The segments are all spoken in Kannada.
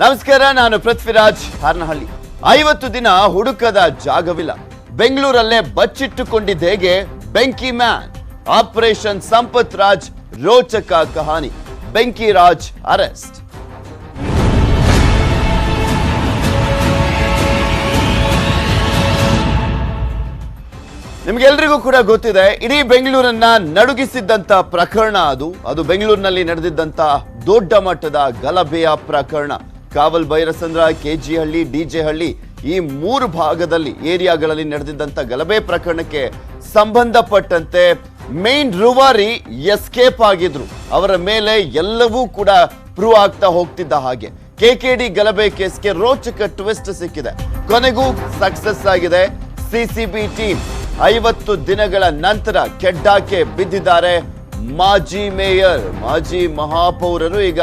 ನಮಸ್ಕಾರ, ನಾನು ಪೃಥ್ವಿರಾಜ್ ಹಾರನಹಳ್ಳಿ. 50 ದಿನ ಹುಡುಕದ ಜಾಗವಿಲ್ಲ. ಬೆಂಗಳೂರಲ್ಲೇ ಬಚ್ಚಿಟ್ಟುಕೊಂಡಿದ್ದ ಹೇಗೆ ಬೆಂಕಿ ಮ್ಯಾನ್. ಆಪರೇಷನ್ ಸಂಪತ್ ರಾಜ್ ರೋಚಕ ಕಹಾನಿ. ಬೆಂಕಿ ರಾಜ್ ಅರೆಸ್ಟ್. ನಿಮ್ಗೆಲ್ರಿಗೂ ಕೂಡ ಗೊತ್ತಿದೆ, ಇಡೀ ಬೆಂಗಳೂರನ್ನ ನಡುಗಿಸಿದ್ದಂತ ಪ್ರಕರಣ ಅದು ಬೆಂಗಳೂರಿನಲ್ಲಿ ನಡೆದಿದ್ದಂತ ದೊಡ್ಡ ಮಟ್ಟದ ಗಲಭೆಯ ಪ್ರಕರಣ. ಕಾವಲ್ ಬೈರಸಂದ್ರ, ಕೆಜಿಹಳ್ಳಿ, ಡಿಜೆ ಹಳ್ಳಿ ಈ 3 ಭಾಗದಲ್ಲಿ ಏರಿಯಾಗಳಲ್ಲಿ ನಡೆದಿದ್ದಂತ ಗಲಭೆ ಪ್ರಕರಣಕ್ಕೆ ಸಂಬಂಧಪಟ್ಟಂತೆ ಮೇನ್ ರೂವಾರಿ ಎಸ್ಕೇಪ್ ಆಗಿದ್ರು. ಅವರ ಮೇಲೆ ಎಲ್ಲವೂ ಕೂಡ ಪ್ರೂವ್ ಆಗ್ತಾ ಹೋಗ್ತಿದ್ದ ಹಾಗೆ ಕೆಕೆಡಿ ಗಲಭೆ ಕೇಸ್ಗೆ ರೋಚಕ ಟ್ವಿಸ್ಟ್ ಸಿಕ್ಕಿದೆ. ಕೊನೆಗೂ ಸಕ್ಸಸ್ ಆಗಿದೆ ಸಿಸಿಬಿ ಟೀಮ್. 50 ದಿನಗಳ ನಂತರ ಕೆಡ್ಡಾಕ್ಕೆ ಬಿದ್ದಿದ್ದಾರೆ ಮಾಜಿ ಮೇಯರ್, ಮಾಜಿ ಮಹಾಪೌರರು ಈಗ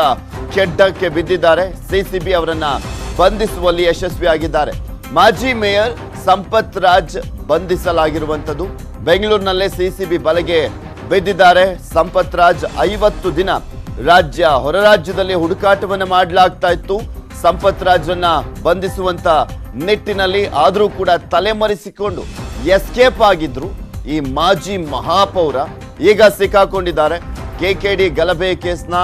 ಕೆಡ್ಡಕ್ಕೆ ಬಿದ್ದಿದ್ದಾರೆ. ಸಿಸಿಬಿ ಅವರನ್ನ ಬಂಧಿಸುವಲ್ಲಿ ಯಶಸ್ವಿಯಾಗಿದ್ದಾರೆ. ಮಾಜಿ ಮೇಯರ್ ಸಂಪತ್ ರಾಜ್ ಬಂಧಿಸಲಾಗಿರುವಂತದ್ದು. ಬೆಂಗಳೂರಿನಲ್ಲೇ ಸಿಸಿಬಿ ಬಲೆಗೆ ಬಿದ್ದಿದ್ದಾರೆ ಸಂಪತ್ ರಾಜ್. 50 ದಿನ ರಾಜ್ಯ ಹೊರ ರಾಜ್ಯದಲ್ಲಿ ಹುಡುಕಾಟವನ್ನು ಮಾಡಲಾಗ್ತಾ ಇತ್ತು ಸಂಪತ್ ರಾಜ್ರನ್ನ ಬಂಧಿಸುವಂತ ನಿಟ್ಟಿನಲ್ಲಿ. ಆದ್ರೂ ಕೂಡ ತಲೆಮರೆಸಿಕೊಂಡು ಎಸ್ಕೇಪ್ ಆಗಿದ್ರು ಈ ಮಾಜಿ ಮಹಾಪೌರ. ಈಗ ಸಿಕ್ಕಾಕೊಂಡಿದ್ದಾರೆ. ಕೆಕೆಡಿ ಗಲಭೆ ಕೇಸ್ನ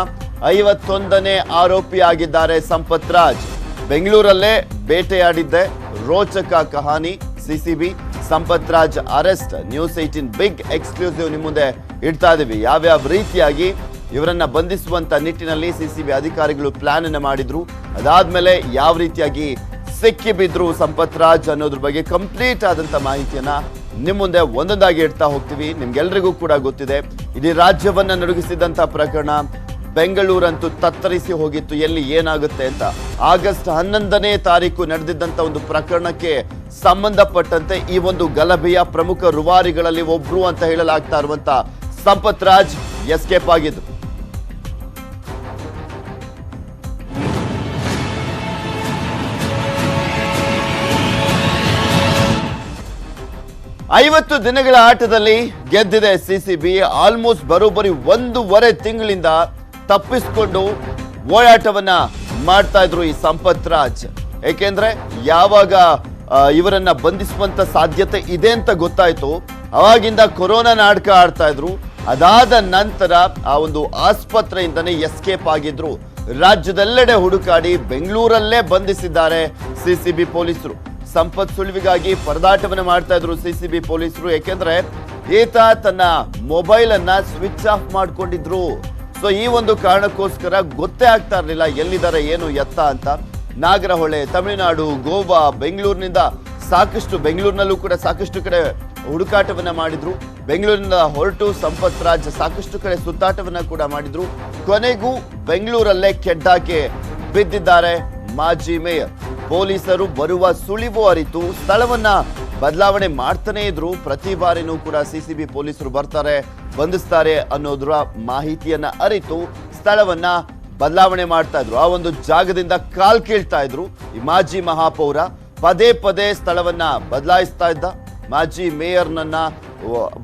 51ನೇ ಆರೋಪಿಯಾಗಿದ್ದಾರೆ ಸಂಪತ್ ರಾಜ್. ಬೆಂಗಳೂರಲ್ಲೇ ಬೇಟೆಯಾಡಿದ್ದೆ ರೋಚಕ ಕಹಾನಿ. CCB Sampath Raj arrest. News 18 big exclusive ನಿಮ್ಮ ಮುಂದೆ ಇಡ್ತಾ ಇದೀವಿ. ಯಾವ್ಯಾವ ರೀತಿಯಾಗಿ ಇವರನ್ನ ಬಂಧಿಸುವಂತ ನಿಟ್ಟಿನಲ್ಲಿ ಸಿಸಿಬಿ ಅಧಿಕಾರಿಗಳು ಪ್ಲಾನ್ ಅನ್ನ ಮಾಡಿದ್ರು, ಅದಾದ್ಮೇಲೆ ಯಾವ ರೀತಿಯಾಗಿ ಸಿಕ್ಕಿ ಬಿದ್ರು ಸಂಪತ್ ರಾಜ್ ಅನ್ನೋದ್ರ ಬಗ್ಗೆ ಕಂಪ್ಲೀಟ್ ಆದಂತ ಮಾಹಿತಿಯನ್ನ ನಿಮ್ಮ ಮುಂದೆ ಒಂದೊಂದಾಗಿ ಇಡ್ತಾ ಹೋಗ್ತೀವಿ. ನಿಮ್ಗೆಲ್ರಿಗೂ ಕೂಡ ಗೊತ್ತಿದೆ, ಇಡೀ ರಾಜ್ಯವನ್ನ ನಡುಗಿಸಿದಂತ ಪ್ರಕರಣ. ಬೆಂಗಳೂರಂತೂ ತತ್ತರಿಸಿ ಹೋಗಿತ್ತು, ಎಲ್ಲಿ ಏನಾಗುತ್ತೆ ಅಂತ. ಆಗಸ್ಟ್ 11ನೇ ತಾರೀಕು ನಡೆದಿದ್ದಂತ ಒಂದು ಪ್ರಕರಣಕ್ಕೆ ಸಂಬಂಧಪಟ್ಟಂತೆ ಈ ಒಂದು ಗಲಭೆಯ ಪ್ರಮುಖ ರೂವಾರಿಗಳಲ್ಲಿ ಒಬ್ರು ಅಂತ ಹೇಳಲಾಗ್ತಾ ಇರುವಂತ ಸಂಪತ್ ರಾಜ್ ಎಸ್ಕೇಪ್ ಆಗಿದ್ರು. ಐವತ್ತು ದಿನಗಳ ಆಟದಲ್ಲಿ ಗೆದ್ದಿದೆ ಸಿಸಿಬಿ. ಆಲ್ಮೋಸ್ಟ್ ಬರೋಬ್ಬರಿ 1.5 ತಿಂಗಳಿಂದ ತಪ್ಪಿಸಿಕೊಂಡು ಓಡಾಟವನ್ನ ಮಾಡ್ತಾ ಇದ್ರು ಈ ಸಂಪತ್ ರಾಜ್. ಏಕೆಂದ್ರೆ ಯಾವಾಗ ಇವರನ್ನ ಬಂಧಿಸುವಂತ ಸಾಧ್ಯತೆ ಇದೆ ಅಂತ ಗೊತ್ತಾಯ್ತು, ಅವಾಗಿಂದ ಕೊರೋನಾ ನಾಟಕ ಆಡ್ತಾ ಇದ್ರು. ಅದಾದ ನಂತರ ಆ ಒಂದು ಆಸ್ಪತ್ರೆಯಿಂದನೇ ಎಸ್ಕೇಪ್ ಆಗಿದ್ರು. ರಾಜ್ಯದೆಲ್ಲೆಡೆ ಹುಡುಕಾಡಿ ಬೆಂಗಳೂರಲ್ಲೇ ಬಂಧಿಸಿದ್ದಾರೆ ಸಿಸಿಬಿ ಪೊಲೀಸರು. ಸಂಪತ್ ಸುಳಿವಿಗಾಗಿ ಪರದಾಟವನ್ನು ಮಾಡ್ತಾ ಇದ್ರು ಸಿಸಿಬಿ ಪೊಲೀಸರು. ಯಾಕೆಂದ್ರೆ ಈತ ತನ್ನ ಮೊಬೈಲ್ ಅನ್ನ ಸ್ವಿಚ್ ಆಫ್ ಮಾಡ್ಕೊಂಡಿದ್ರು. ಸೊ ಈ ಒಂದು ಕಾರಣಕ್ಕೋಸ್ಕರ ಗೊತ್ತೇ ಆಗ್ತಾ ಇರಲಿಲ್ಲ ಎಲ್ಲಿದ್ದಾರೆ, ಏನು ಎತ್ತ ಅಂತ. ನಾಗರಹೊಳೆ, ತಮಿಳುನಾಡು, ಗೋವಾ, ಬೆಂಗಳೂರಿನಿಂದ ಬೆಂಗಳೂರಿನಲ್ಲೂ ಕೂಡ ಸಾಕಷ್ಟು ಕಡೆ ಹುಡುಕಾಟವನ್ನ ಮಾಡಿದ್ರು. ಬೆಂಗಳೂರಿನಿಂದ ಹೊರಟು ಸಂಪತ್ ರಾಜ್ ಸಾಕಷ್ಟು ಕಡೆ ಸುತ್ತಾಟವನ್ನ ಕೂಡ ಮಾಡಿದ್ರು. ಕೊನೆಗೂ ಬೆಂಗಳೂರಲ್ಲೇ ಕೆಡ್ಡಾಕೆ ಬಿದ್ದಿದ್ದಾರೆ ಮಾಜಿ ಮೇಯರ್. ಪೊಲೀಸರು ಬರುವ ಸುಳಿವು ಅರಿತು ಸ್ಥಳವನ್ನ ಬದಲಾವಣೆ ಮಾಡ್ತಾನೆ ಇದ್ರು. ಪ್ರತಿ ಬಾರಿನೂ ಕೂಡ ಸಿಸಿಬಿ ಪೊಲೀಸರು ಬರ್ತಾರೆ, ಬಂಧಿಸ್ತಾರೆ ಅನ್ನೋದ್ರ ಮಾಹಿತಿಯನ್ನ ಅರಿತು ಸ್ಥಳವನ್ನ ಬದಲಾವಣೆ ಮಾಡ್ತಾ ಇದ್ರು. ಆ ಒಂದು ಜಾಗದಿಂದ ಕಾಲ್ ಕೀಳ್ತಾ ಇದ್ರು ಈ ಮಾಜಿ ಮಹಾಪೌರ. ಪದೇ ಪದೇ ಸ್ಥಳವನ್ನ ಬದಲಾಯಿಸ್ತಾ ಇದ್ದ ಮಾಜಿ ಮೇಯರ್ನನ್ನ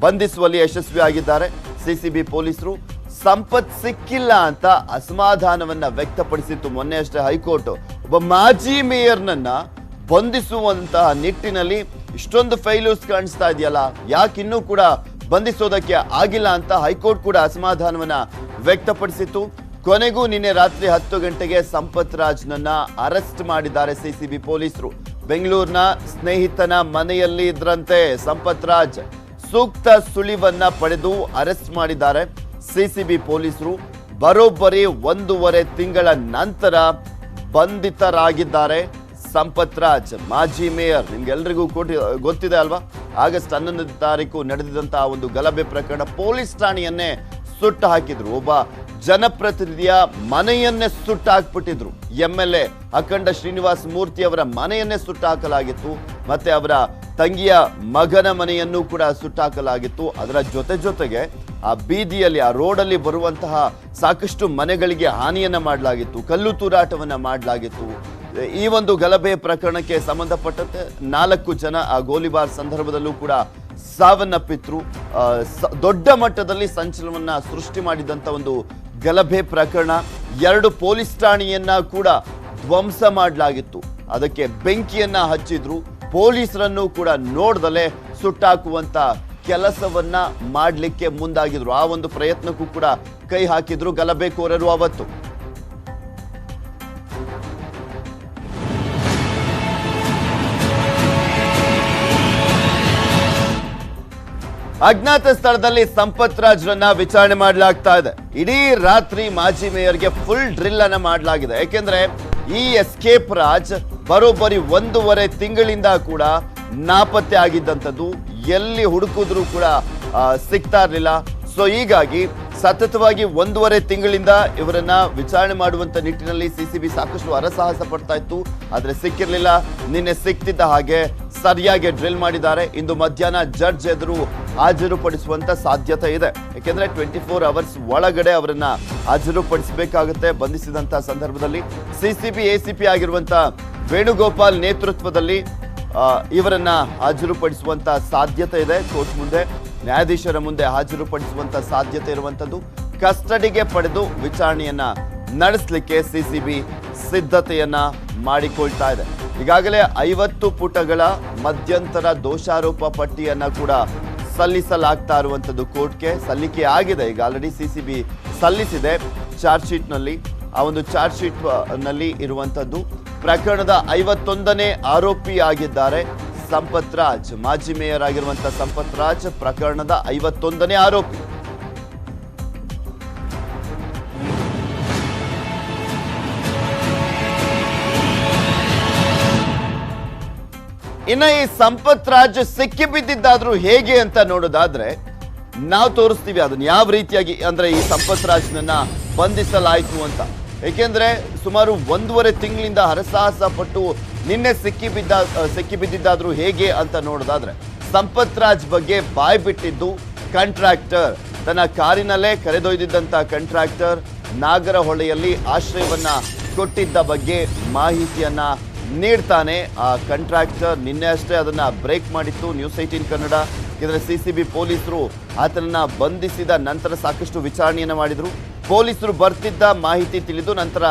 ಬಂಧಿಸುವಲ್ಲಿ ಯಶಸ್ವಿ ಆಗಿದ್ದಾರೆ ಸಿಸಿಬಿ ಪೊಲೀಸರು. ಸಂಪತ್ ಸಿಕ್ಕಿಲ್ಲ ಅಂತ ಅಸಮಾಧಾನವನ್ನ ವ್ಯಕ್ತಪಡಿಸಿತ್ತು ಮೊನ್ನೆ ಅಷ್ಟೇ ಹೈಕೋರ್ಟ್. ಒಬ್ಬ ಮಾಜಿ ಮೇಯರ್ನನ್ನ ಬಂಧಿಸುವಂತಹ ನಿಟ್ಟಿನಲ್ಲಿ ಇಷ್ಟೊಂದು ಫೈಲ್ಯೂರ್ಸ್ ಕಾಣಿಸ್ತಾ ಇದೆಯಲ್ಲ, ಯಾಕಿನ್ನೂ ಕೂಡ ಬಂಧಿಸೋದಕ್ಕೆ ಆಗಿಲ್ಲ ಅಂತ ಹೈಕೋರ್ಟ್ ಕೂಡ ಅಸಮಾಧಾನವನ್ನ ವ್ಯಕ್ತಪಡಿಸಿತ್ತು. ಕೊನೆಗೂ ನಿನ್ನೆ ರಾತ್ರಿ 10 ಗಂಟೆಗೆ ಸಂಪತ್ ರಾಜ್ನನ್ನ ಅರೆಸ್ಟ್ ಮಾಡಿದ್ದಾರೆ ಸಿಸಿಬಿ ಪೊಲೀಸರು. ಬೆಂಗಳೂರಿನ ಸ್ನೇಹಿತನ ಮನೆಯಲ್ಲಿ ಇದ್ರಂತೆ ಸಂಪತ್ ರಾಜ್. ಸೂಕ್ತ ಸುಳಿವನ್ನ ಪಡೆದು ಅರೆಸ್ಟ್ ಮಾಡಿದ್ದಾರೆ ಸಿಸಿಬಿ ಪೊಲೀಸರು. ಬರೋಬ್ಬರಿ 1.5 ತಿಂಗಳ ನಂತರ ಬಂಧಿತರಾಗಿದ್ದಾರೆ ಸಂಪತ್ ರಾಜ್, ಮಾಜಿ ಮೇಯರ್. ನಿಮ್ಗೆಲ್ರಿಗೂ ಗೊತ್ತಿದೆ ಅಲ್ವಾ, ಆಗಸ್ಟ್ 11ನೇ ತಾರೀಕು ನಡೆದಿದ್ದಂತಹ ಒಂದು ಗಲಭೆ ಪ್ರಕರಣ. ಪೊಲೀಸ್ ಠಾಣೆಯನ್ನೇ ಸುಟ್ಟು ಹಾಕಿದ್ರು. ಒಬ್ಬ ಜನಪ್ರತಿನಿಧಿಯ ಮನೆಯನ್ನೇ ಸುಟ್ಟು ಹಾಕ್ಬಿಟ್ಟಿದ್ರು. MLA ಅಖಂಡ ಶ್ರೀನಿವಾಸ್ ಮೂರ್ತಿ ಅವರ ಮನೆಯನ್ನೇ ಸುಟ್ಟು ಹಾಕಲಾಗಿತ್ತು. ಮತ್ತೆ ಅವರ ತಂಗಿಯ ಮಗನ ಮನೆಯನ್ನು ಕೂಡ ಸುಟ್ಟಾಕಲಾಗಿತ್ತು. ಅದರ ಜೊತೆಗೆ ಆ ಬೀದಿಯಲ್ಲಿ, ಆ ರೋಡಲ್ಲಿ ಬರುವಂತಹ ಸಾಕಷ್ಟು ಮನೆಗಳಿಗೆ ಹಾನಿಯನ್ನ ಮಾಡಲಾಗಿತ್ತು, ಕಲ್ಲು ತೂರಾಟವನ್ನ ಮಾಡಲಾಗಿತ್ತು. ಈ ಒಂದು ಗಲಭೆ ಪ್ರಕರಣಕ್ಕೆ ಸಂಬಂಧಪಟ್ಟಂತೆ 4 ಜನ ಆ ಗೋಲಿಬಾರ್ ಸಂದರ್ಭದಲ್ಲೂ ಕೂಡ ಸಾವನ್ನಪ್ಪಿದ್ರು. ದೊಡ್ಡ ಮಟ್ಟದಲ್ಲಿ ಸಂಚಲನವನ್ನ ಸೃಷ್ಟಿ ಮಾಡಿದಂತ ಒಂದು ಗಲಭೆ ಪ್ರಕರಣ. 2 ಪೊಲೀಸ್ ಠಾಣೆಯನ್ನ ಕೂಡ ಧ್ವಂಸ ಮಾಡಲಾಗಿತ್ತು. ಅದಕ್ಕೆ ಬೆಂಕಿಯನ್ನ ಹಚ್ಚಿದ್ರು. ಪೊಲೀಸರನ್ನು ಕೂಡ ನೋಡ್ದಲೆ ಸುಟ್ಟಾಕುವಂತ ಕೆಲಸವನ್ನ ಮಾಡಲಿಕ್ಕೆ ಮುಂದಾಗಿದ್ರು. ಆ ಒಂದು ಪ್ರಯತ್ನಕ್ಕೂ ಕೂಡ ಕೈ ಹಾಕಿದ್ರು ಗಲಭೆಕೋರರು ಅವತ್ತು. ಅಜ್ಞಾತ ಸ್ಥಳದಲ್ಲಿ ಸಂಪತ್ ರಾಜ್ರನ್ನ ವಿಚಾರಣೆ ಮಾಡಲಾಗ್ತಾ ಇದೆ. ಇಡೀ ರಾತ್ರಿ ಮಾಜಿ ಮೇಯರ್ಗೆ ಫುಲ್ ಡ್ರಿಲ್ ಅನ್ನ ಮಾಡಲಾಗಿದೆ. ಯಾಕೆಂದ್ರೆ ಈ ಎಸ್ಕೇಪ್ ರಾಜ್ ಬರೋಬ್ಬರಿ 1.5 ತಿಂಗಳಿಂದ ಕೂಡ ನಾಪತ್ತೆ ಆಗಿದ್ದಂಥದ್ದು. ಎಲ್ಲಿ ಹುಡುಕಿದ್ರು ಕೂಡ ಸಿಗ್ತಾ ಇರಲಿಲ್ಲ. ಸೊ ಹೀಗಾಗಿ ಸತತವಾಗಿ 1.5 ತಿಂಗಳಿಂದ ಇವರನ್ನ ವಿಚಾರಣೆ ಮಾಡುವಂತ ನಿಟ್ಟಿನಲ್ಲಿ ಸಿಸಿಬಿ ಸಾಕಷ್ಟು ಹರಸಾಹಸ ಪಡ್ತಾ ಇತ್ತು. ಆದ್ರೆ ಸಿಕ್ಕಿರ್ಲಿಲ್ಲ. ನಿನ್ನೆ ಸಿಕ್ತಿದ್ದ ಹಾಗೆ ಸರಿಯಾಗಿ ಡ್ರಿಲ್ ಮಾಡಿದ್ದಾರೆ. ಇಂದು ಮಧ್ಯಾಹ್ನ ಜಡ್ಜ್ ಎದುರು ಹಾಜರುಪಡಿಸುವಂತ ಸಾಧ್ಯತೆ ಇದೆ. ಯಾಕೆಂದ್ರೆ 24 ಅವರ್ಸ್ ಒಳಗಡೆ ಅವರನ್ನ ಹಾಜರುಪಡಿಸಬೇಕಾಗುತ್ತೆ. ಬಂಧಿಸಿದಂತ ಸಂದರ್ಭದಲ್ಲಿ ಸಿಸಿಬಿ ಎಸಿಪಿ ಆಗಿರುವಂತ ವೇಣುಗೋಪಾಲ್ ನೇತೃತ್ವದಲ್ಲಿ ಇವರನ್ನ ಹಾಜರುಪಡಿಸುವಂತ ಸಾಧ್ಯತೆ ಇದೆ. ಕೋರ್ಟ್ ಮುಂದೆ ನ್ಯಾಯಾಧೀಶರ ಮುಂದೆ ಹಾಜರುಪಡಿಸುವಂತ ಸಾಧ್ಯತೆ ಇರುವಂತದ್ದು. ಕಸ್ಟಡಿಗೆ ಪಡೆದು ವಿಚಾರಣೆಯನ್ನ ನಡೆಸಲಿಕ್ಕೆ ಸಿಸಿಬಿ ಸಿದ್ಧತೆಯನ್ನ ಮಾಡಿಕೊಳ್ತಾ ಇದೆ. ಈಗಾಗಲೇ 50 ಪುಟಗಳ ಮಧ್ಯಂತರ ದೋಷಾರೋಪ ಪಟ್ಟಿಯನ್ನ ಕೂಡ ಸಲ್ಲಿಸಲಾಗ್ತಾ ಇರುವಂತದ್ದು ಕೋರ್ಟ್ಗೆ ಸಲ್ಲಿಕೆ ಆಗಿದೆ. ಈಗ ಆಲ್ರೆಡಿ ಸಿಸಿಬಿ ಸಲ್ಲಿಸಿದೆ ಚಾರ್ಜ್ ಶೀಟ್ ನಲ್ಲಿ. ಆ ಒಂದು ಚಾರ್ಜ್ ಶೀಟ್ ನಲ್ಲಿ ಇರುವಂತದ್ದು ಪ್ರಕರಣದ 51ನೇ ಆರೋಪಿ ಆಗಿದ್ದಾರೆ ಸಂಪತ್ ರಾಜ್. ಮಾಜಿ ಮೇಯರ್ ಆಗಿರುವಂತಹ ಸಂಪತ್ ರಾಜ್ ಪ್ರಕರಣದ 51ನೇ ಆರೋಪಿ. ಇನ್ನು ಈ ಸಂಪತ್ ರಾಜ್ ಸಿಕ್ಕಿ ಬಿದ್ದಿದ್ದಾದ್ರೂ ಹೇಗೆ ಅಂತ ನೋಡೋದಾದ್ರೆ ನಾವು ತೋರಿಸ್ತೀವಿ ಅದನ್ನ ಯಾವ ರೀತಿಯಾಗಿ. ಅಂದ್ರೆ ಈ ಸಂಪತ್ ರಾಜ್ನನ್ನ ಬಂಧಿಸಲಾಯಿತು ಅಂತ. ಏಕೆಂದ್ರೆ ಸುಮಾರು 1.5 ತಿಂಗಳಿಂದ ಹರಸಾಹಸ ಪಟ್ಟು ನಿನ್ನೆ ಸಿಕ್ಕಿ ಬಿದ್ದಿದ್ದಾದ್ರೂ ಹೇಗೆ ಅಂತ ನೋಡೋದಾದ್ರೆ ಸಂಪತ್ ರಾಜ್ ಬಗ್ಗೆ ಬಾಯ್ ಬಿಟ್ಟಿದ್ದು ಕಾಂಟ್ರಾಕ್ಟರ್. ತನ್ನ ಕಾರಿನಲ್ಲೇ ಕರೆದೊಯ್ದಿದ್ದಂತ ಕಾಂಟ್ರಾಕ್ಟರ್ ನಾಗರಹೊಳೆಯಲ್ಲಿ ಆಶ್ರಯವನ್ನ ಕೊಟ್ಟಿದ್ದ ಬಗ್ಗೆ ಮಾಹಿತಿಯನ್ನ ನೀಡ್ತಾನೆ. ಆ ಕಾಂಟ್ರಾಕ್ಟರ್ ನಿನ್ನೆ ಅಷ್ಟೇ ಅದನ್ನ ಬ್ರೇಕ್ ಮಾಡಿತ್ತು ನ್ಯೂಸ್ 18 ಕನ್ನಡ. ಯಾಕಂದ್ರೆ ಸಿಸಿಬಿ ಪೊಲೀಸರು ಆತನನ್ನ ಬಂಧಿಸಿದ ನಂತರ ಸಾಕಷ್ಟು ವಿಚಾರಣೆಯನ್ನ ಮಾಡಿದ್ರು. ಪೊಲೀಸರು ಬರ್ತಿದ್ದ ಮಾಹಿತಿ ತಿಳಿದು ನಂತರ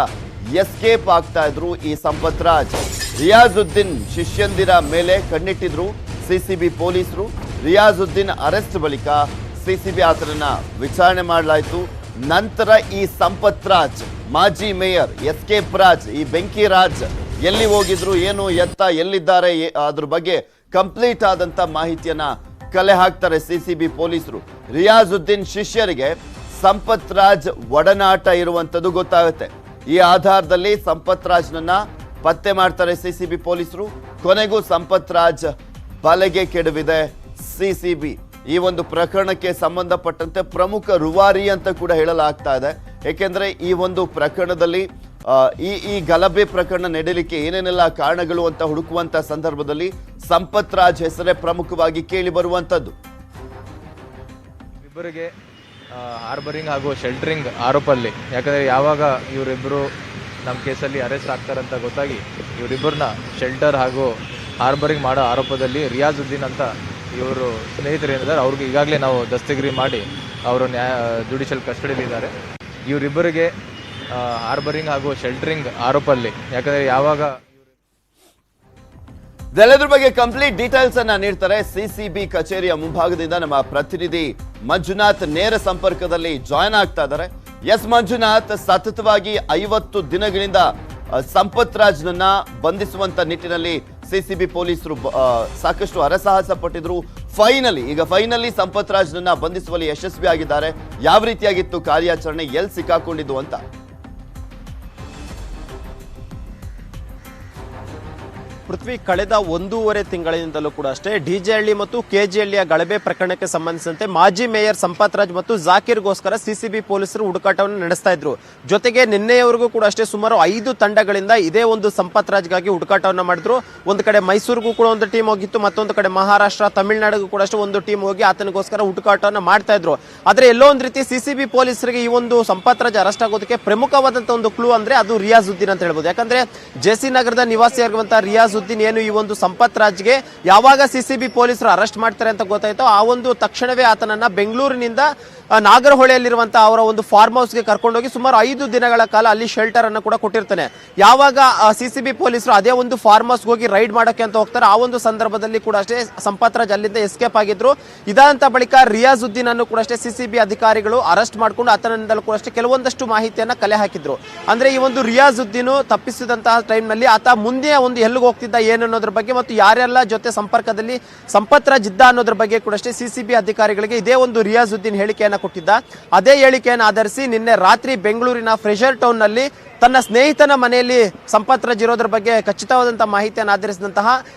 ಎಸ್ಕೇಪ್ ಆಗ್ತಾ ಇದ್ರು ಈ ಸಂಪತ್ ರಾಜ್. ರಿಯಾಜುದ್ದೀನ್ ಶಿಷ್ಯಂದಿರ ಮೇಲೆ ಕಣ್ಣಿಟ್ಟಿದ್ರು ಸಿಸಿಬಿ ಪೊಲೀಸರು. ರಿಯಾಜುದ್ದೀನ್ ಅರೆಸ್ಟ್ ಬಳಿಕ ಸಿಸಿಬಿ ಆತನನ್ನ ವಿಚಾರಣೆ ಮಾಡಲಾಯಿತು. ನಂತರ ಈ ಸಂಪತ್ ರಾಜ್ ಮಾಜಿ ಮೇಯರ್ ಎಸ್ಕೇಪ್ ರಾಜ್, ಈ ಬೆಂಕಿ ರಾಜ್ ಎಲ್ಲಿ ಹೋಗಿದ್ರು, ಏನು ಎತ್ತ, ಎಲ್ಲಿದ್ದಾರೆ, ಅದ್ರ ಬಗ್ಗೆ ಕಂಪ್ಲೀಟ್ ಆದಂತ ಮಾಹಿತಿಯನ್ನ ಕಲೆ ಹಾಕ್ತಾರೆ ಸಿಸಿಬಿ ಪೊಲೀಸರು. ರಿಯಾಜುದ್ದೀನ್ ಶಿಷ್ಯರಿಗೆ ಸಂಪತ್ ರಾಜ್ ಒಡನಾಟ ಇರುವಂತದ್ದು ಗೊತ್ತಾಗುತ್ತೆ. ಈ ಆಧಾರದಲ್ಲಿ ಸಂಪತ್ ರಾಜ್ನನ್ನ ಪತ್ತೆ ಮಾಡ್ತಾರೆ ಸಿಸಿಬಿ ಪೊಲೀಸರು. ಕೊನೆಗೂ ಸಂಪತ್ ರಾಜ್ ಬಲೆಗೆ ಕೆಡವಿದೆ ಸಿಸಿಬಿ. ಈ ಒಂದು ಪ್ರಕರಣಕ್ಕೆ ಸಂಬಂಧಪಟ್ಟಂತೆ ಪ್ರಮುಖ ರೂವಾರಿ ಅಂತ ಕೂಡ ಹೇಳಲಾಗ್ತಾ ಇದೆ. ಏಕೆಂದ್ರೆ ಈ ಒಂದು ಪ್ರಕರಣದಲ್ಲಿ ಈ ಗಲಭೆ ಪ್ರಕರಣ ನಡೆಯಲಿಕ್ಕೆ ಏನೇನೆಲ್ಲ ಕಾರಣಗಳು ಅಂತ ಹುಡುಕುವಂತ ಸಂದರ್ಭದಲ್ಲಿ ಸಂಪತ್ ರಾಜ್ ಹೆಸರೇ ಪ್ರಮುಖವಾಗಿ ಕೇಳಿ ಬರುವಂತದ್ದು. ಇಬ್ಬರಿಗೆ ಹಾರ್ಬರಿಂಗ್ ಹಾಗೂ ಶೆಲ್ಟರಿಂಗ್ ಆರೋಪಲ್ಲಿ, ಯಾಕಂದರೆ ಯಾವಾಗ ಇವರಿಬ್ಬರು ನಮ್ಮ ಕೇಸಲ್ಲಿ ಅರೆಸ್ಟ್ ಆಗ್ತಾರಂತ ಗೊತ್ತಾಗಿ ಇವರಿಬ್ಬರನ್ನ ಶೆಲ್ಟರ್ ಹಾಗೂ ಹಾರ್ಬರಿಂಗ್ ಮಾಡೋ ಆರೋಪದಲ್ಲಿ ರಿಯಾಜುದ್ದೀನ್ ಅಂತ ಇವರು ಸ್ನೇಹಿತರು ಏನಿದ್ದಾರೆ ಅವ್ರಿಗೆ ಈಗಾಗಲೇ ನಾವು ದಸ್ತಗಿರಿ ಮಾಡಿ ಅವರು ಜುಡಿಷಿಯಲ್ ಕಸ್ಟಡಿಯಲ್ಲಿದ್ದಾರೆ. ಇವರಿಬ್ಬರಿಗೆ ಹಾರ್ಬರಿಂಗ್ ಹಾಗೂ ಶೆಲ್ಟರಿಂಗ್ ಆರೋಪಲ್ಲಿ, ಯಾಕಂದರೆ ಯಾವಾಗ ಇದೆಲ್ಲದ್ರ ಬಗ್ಗೆ ಕಂಪ್ಲೀಟ್ ಡೀಟೇಲ್ಸ್ ಅನ್ನ ನೀಡ್ತಾರೆ ಸಿಸಿಬಿ ಕಚೇರಿಯ ಮುಂಭಾಗದಿಂದ ನಮ್ಮ ಪ್ರತಿನಿಧಿ ಮಂಜುನಾಥ್ ನೇರ ಸಂಪರ್ಕದಲ್ಲಿ ಜಾಯ್ನ್ ಆಗ್ತಾ ಇದ್ದಾರೆ. ಎಸ್ ಮಂಜುನಾಥ್, ಸತತವಾಗಿ 50 ದಿನಗಳಿಂದ ಸಂಪತ್ ರಾಜ್ನನ್ನ ಬಂಧಿಸುವಂತ ನಿಟ್ಟಿನಲ್ಲಿ ಸಿಸಿಬಿ ಪೊಲೀಸರು ಸಾಕಷ್ಟು ಹರಸಾಹಸ ಪಟ್ಟಿದ್ರು. ಫೈನಲಿ ಸಂಪತ್ ರಾಜ್ನನ್ನ ಬಂಧಿಸುವಲ್ಲಿ ಯಶಸ್ವಿ ಆಗಿದ್ದಾರೆ. ಯಾವ ರೀತಿಯಾಗಿತ್ತು ಕಾರ್ಯಾಚರಣೆ, ಎಲ್ಲಿ ಸಿಕ್ಕಾಕೊಂಡಿದ್ದು ಅಂತ? ಪೃಥ್ವಿ, ಕಳೆದ 1.5 ತಿಂಗಳಿಂದಲೂ ಕೂಡ ಅಷ್ಟೇ ಡಿಜೆಹಳ್ಳಿ ಮತ್ತು ಕೆಜಿಹಳ್ಳಿಯ ಗಲಭೆ ಪ್ರಕರಣಕ್ಕೆ ಸಂಬಂಧಿಸಿದಂತೆ ಮಾಜಿ ಮೇಯರ್ ಸಂಪತ್ ರಾಜ್ ಮತ್ತು ಜಾಕೀರ್ಗೋಸ್ಕರ ಸಿಸಿಬಿ ಪೊಲೀಸರು ಹುಡುಕಾಟವನ್ನು ನಡೆಸ್ತಾ ಇದ್ರು. ಜೊತೆಗೆ ನಿನ್ನೆಯವರೆಗೂ ಕೂಡ ಅಷ್ಟೇ ಸುಮಾರು 5 ತಂಡಗಳಿಂದ ಇದೇ ಒಂದು ಸಂಪತ್ ರಾಜ್ಗಾಗಿ ಹುಡುಕಾಟವನ್ನು ಮಾಡಿದ್ರು. ಒಂದು ಕಡೆ ಮೈಸೂರಿಗೂ ಕೂಡ ಒಂದು ಟೀಮ್ ಹೋಗಿತ್ತು, ಮತ್ತೊಂದು ಕಡೆ ಮಹಾರಾಷ್ಟ್ರ, ತಮಿಳುನಾಡಿಗೂ ಕೂಡ ಅಷ್ಟೇ ಒಂದು ಟೀಮ್ ಹೋಗಿ ಆತನಿಗೋಸ್ಕರ ಹುಡುಕಾಟವನ್ನು ಮಾಡ್ತಾ ಇದ್ರು. ಆದ್ರೆ ಎಲ್ಲೋ ಒಂದು ರೀತಿ ಸಿಸಿಬಿ ಪೊಲೀಸರಿಗೆ ಈ ಒಂದು ಸಂಪತ್ ರಾಜ್ ಅರೆಸ್ಟ್ ಆಗೋದಕ್ಕೆ ಪ್ರಮುಖವಾದಂತಹ ಒಂದು ಕ್ಲೂ ಅಂದ್ರೆ ಅದು ರಿಯಾಜುದ್ದೀನ್ ಅಂತ ಹೇಳ್ಬೋದು. ಯಾಕಂದ್ರೆ ಜೆಸಿ ನಗರದ ನಿವಾಸಿಯಾಗಿರುವಂತಹ ರಿಯಾಜ್ ರಿಯಾಜುದ್ದೀನ್ ಏನು ಈ ಒಂದು ಸಂಪತ್ ರಾಜ್ಗೆ ಯಾವಾಗ ಸಿಸಿಬಿ ಪೊಲೀಸರು ಅರೆಸ್ಟ್ ಮಾಡ್ತಾರೆ ಅಂತ ಗೊತ್ತಾಯ್ತೋ ಆ ಒಂದು ತಕ್ಷಣವೇ ಆತನನ್ನ ಬೆಂಗಳೂರಿನಿಂದ ನಾಗರಹೊಳೆಯಲ್ಲಿರುವಂತಹ ಅವರ ಒಂದು ಫಾರ್ಮ್ ಹೌಸ್ಗೆ ಕರ್ಕೊಂಡೋಗಿ ಸುಮಾರು 5 ದಿನಗಳ ಕಾಲ ಅಲ್ಲಿ ಶೆಲ್ಟರ್ ಅನ್ನು ಕೂಡ ಕೊಟ್ಟಿರ್ತಾನೆ. ಯಾವಾಗ ಸಿಸಿಬಿ ಪೊಲೀಸರು ಅದೇ ಒಂದು ಫಾರ್ಮ್ ಹೌಸ್ಗೆ ಹೋಗಿ ರೈಡ್ ಮಾಡೋಕೆ ಅಂತ ಹೋಗ್ತಾರೆ, ಆ ಒಂದು ಸಂದರ್ಭದಲ್ಲಿ ಕೂಡ ಅಷ್ಟೇ ಸಂಪತ್ ರಾಜ್ ಅಲ್ಲಿಂದ ಎಸ್ಕೇಪ್ ಆಗಿದ್ರು. ಇದಾದಂತ ಬಳಿಕ ರಿಯಾಜುದ್ದೀನ್ ಅನ್ನು ಕೂಡ ಅಷ್ಟೇ ಸಿಸಿಬಿ ಅಧಿಕಾರಿಗಳು ಅರೆಸ್ಟ್ ಮಾಡಿಕೊಂಡು ಆತನಿಂದಲೂ ಕೂಡ ಅಷ್ಟೇ ಕೆಲವೊಂದಷ್ಟು ಮಾಹಿತಿಯನ್ನ ಕಲೆ ಹಾಕಿದ್ರು. ಅಂದ್ರೆ ಈ ಒಂದು ರಿಯಾಜುದ್ದೀನ್ ತಪ್ಪಿಸಿದಂತಹ ಟೈಮ್ ನಲ್ಲಿ ಆತ ಮುಂದೆ ಒಂದು ಎಲ್ಲಿಗೆ ಹೋಗ್ತಿದ್ದ ಏನು ಅನ್ನೋದ್ರ ಬಗ್ಗೆ ಮತ್ತು ಯಾರೆಲ್ಲ ಜೊತೆ ಸಂಪರ್ಕದಲ್ಲಿ ಸಂಪತ್ ರಾಜ್ ಇದ್ದ ಅನ್ನೋದ್ರ ಬಗ್ಗೆ ಕೂಡ ಅಷ್ಟೇ ಸಿಸಿಬಿ ಅಧಿಕಾರಿಗಳಿಗೆ ಇದೇ ಒಂದು ರಿಯಾಜುದ್ದೀನ್ ಹೇಳಿಕೆಯನ್ನ ಕೊಟ್ಟಿದ್ದ. ಅದೇ ಹೇಳಿಕೆಯನ್ನು ಆಧರಿಸಿ ನಿನ್ನೆ ರಾತ್ರಿ ಬೆಂಗಳೂರಿನ ಫ್ರೆಷರ್ ಟೌನ್ ನಲ್ಲಿ ತನ್ನ ಸ್ನೇಹಿತನ ಮನೆಯಲ್ಲಿ ಸಂಪತ್ ರಾಜ್ ಇರೋದ್ರ ಬಗ್ಗೆ ಖಚಿತವಾದಂತಹ ಮಾಹಿತಿಯನ್ನು ಆಧರಿಸಿದಂತಹ